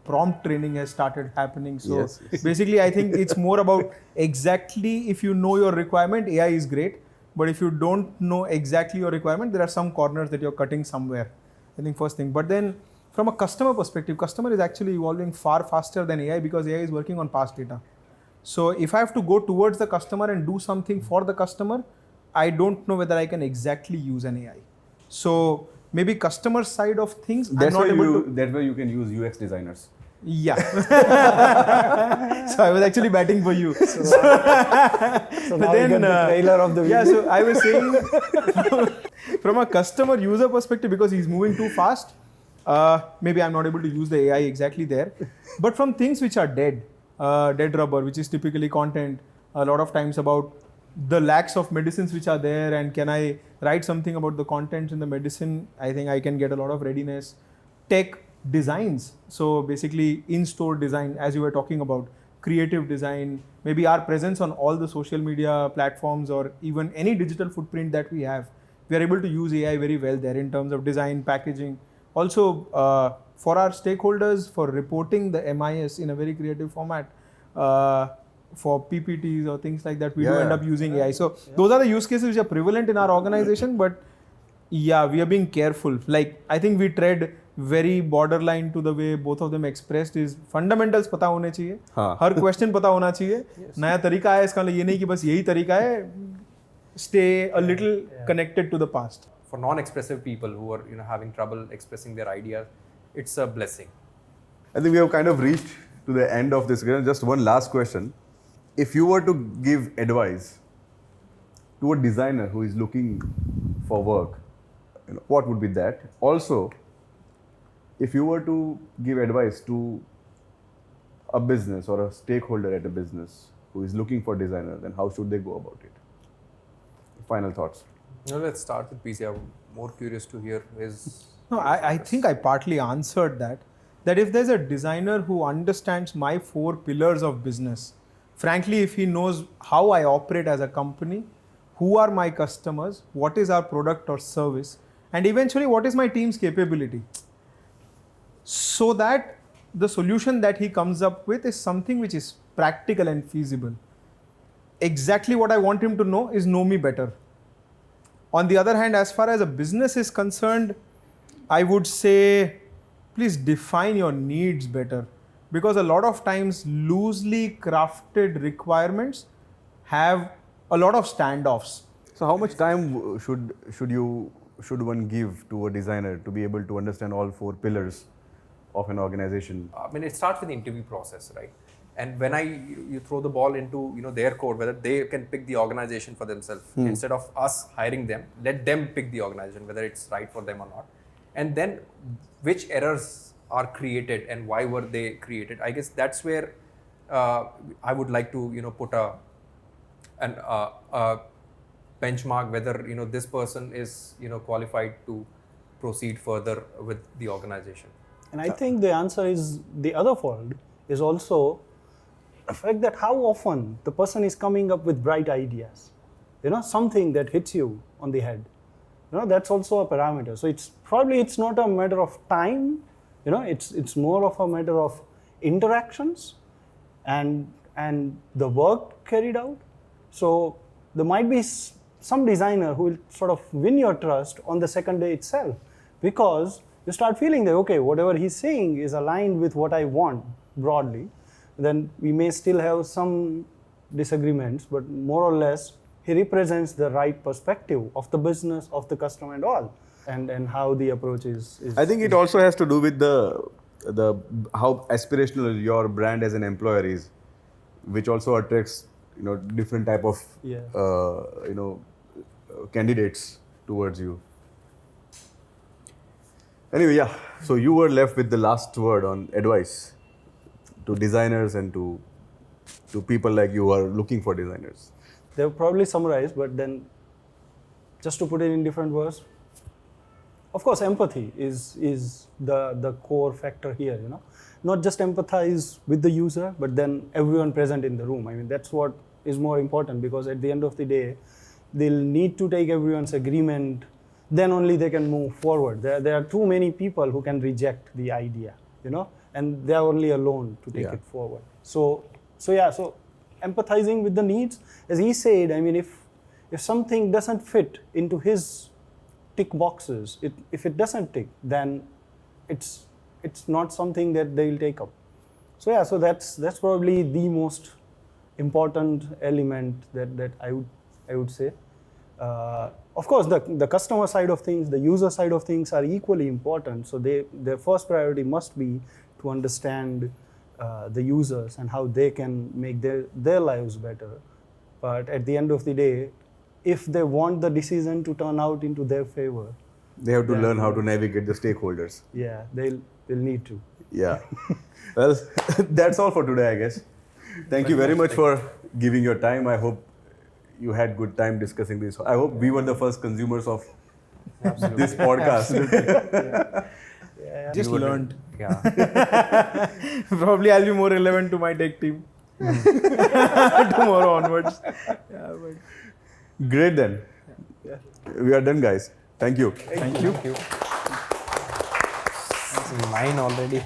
Prompt training has started happening. So Yes. basically, I think it's more about exactly if you know your requirement, AI is great. But if you don't know exactly your requirement, there are some corners that you're cutting somewhere. I think first thing. But then from a customer perspective, customer is actually evolving far faster than AI because AI is working on past data. So if I have to go towards the customer and do something for the customer, I don't know whether I can exactly use an AI. So maybe customer side of things, That's I'm not able to. That's where you can use UX designers. Yeah. So I was actually batting for you. So now we get the trailer of the video. Yeah, so I was saying from a customer user perspective, because he's moving too fast, maybe I'm not able to use the AI exactly there. But from things which are dead rubber, which is typically content, a lot of times about the lacks of medicines which are there, and can I write something about the contents in the medicine, I think I can get a lot of readiness. Tech designs, so basically in-store design, as you were talking about, creative design, maybe our presence on all the social media platforms or even any digital footprint that we have, we are able to use AI very well there in terms of design, packaging. Also, for our stakeholders, for reporting the MIS in a very creative format, for PPTs or things like that, we do end up using AI. So those are the use cases which are prevalent in our organization, but yeah, we are being careful. Like, I think we tread very borderline to the way both of them expressed is fundamentals पता होने चाहिए, हर question पता होना चाहिए, नया तरीका है इसका, ये नहीं कि बस यही तरीका है, stay a little connected to the past. For non-expressive people who are having trouble expressing their ideas, it's a blessing. I think we have kind of reached to the end of this. Just one last question. If you were to give advice to a designer who is looking for work, what would be that? Also, if you were to give advice to a business or a stakeholder at a business who is looking for designer, then how should they go about it? Final thoughts. Let's start with PC. I'm more curious to hear his. No, I think I partly answered that. That if there's a designer who understands my 4 pillars of business, frankly, if he knows how I operate as a company, who are my customers, what is our product or service, and eventually what is my team's capability, so that the solution that he comes up with is something which is practical and feasible. Exactly what I want him to know is know me better. On the other hand, as far as a business is concerned, I would say, please define your needs better, because a lot of times loosely crafted requirements have a lot of standoffs. So how much time should one give to a designer to be able to understand all 4 pillars of an organization? I mean, it starts with the interview process, right? And when you throw the ball into their code, whether they can pick the organization for themselves instead of us hiring them, let them pick the organization, whether it's right for them or not. And then which errors are created and why were they created? I guess that's where I would like to put a benchmark whether this person is qualified to proceed further with the organization. And I think the answer is the other fold is also the fact that how often the person is coming up with bright ideas, something that hits you on the head. That's also a parameter. So it's not a matter of time, it's more of a matter of interactions and the work carried out. So there might be some designer who will sort of win your trust on the second day itself, because you start feeling that, okay, whatever he's saying is aligned with what I want broadly. Then we may still have some disagreements, but more or less he represents the right perspective of the business, of the customer and all, and how the approach is. I think it also has to do with the how aspirational your brand as an employer is, which also attracts different type of candidates towards you. Anyway, yeah. So you were left with the last word on advice to designers and to people like you who are looking for designers. They've probably summarized, but then just to put it in different words, of course, empathy is the core factor here. Not just empathize with the user, but then everyone present in the room. I mean, that's what is more important, because at the end of the day, they'll need to take everyone's agreement. Then only they can move forward. There are too many people who can reject the idea, and they are only alone to take it forward. So empathizing with the needs, as he said. I mean, if something doesn't fit into his tick boxes, if it doesn't tick, then it's not something that they'll take up. So that's probably the most important element that I would say. Of course, the customer side of things, the user side of things are equally important. So their first priority must be to understand the users and how they can make their lives better. But at the end of the day, if they want the decision to turn out into their favor, they have to learn how to navigate the stakeholders. Yeah, they'll need to. Yeah. Well, that's all for today, I guess. Thank you very much for giving your time. I hope you had good time discussing this. I hope we were the first consumers of this podcast. Just learned. Yeah. Probably I'll be more relevant to my tech team tomorrow onwards. Yeah, but Great then. We are done, guys. Thank you. thank you. It's mine already.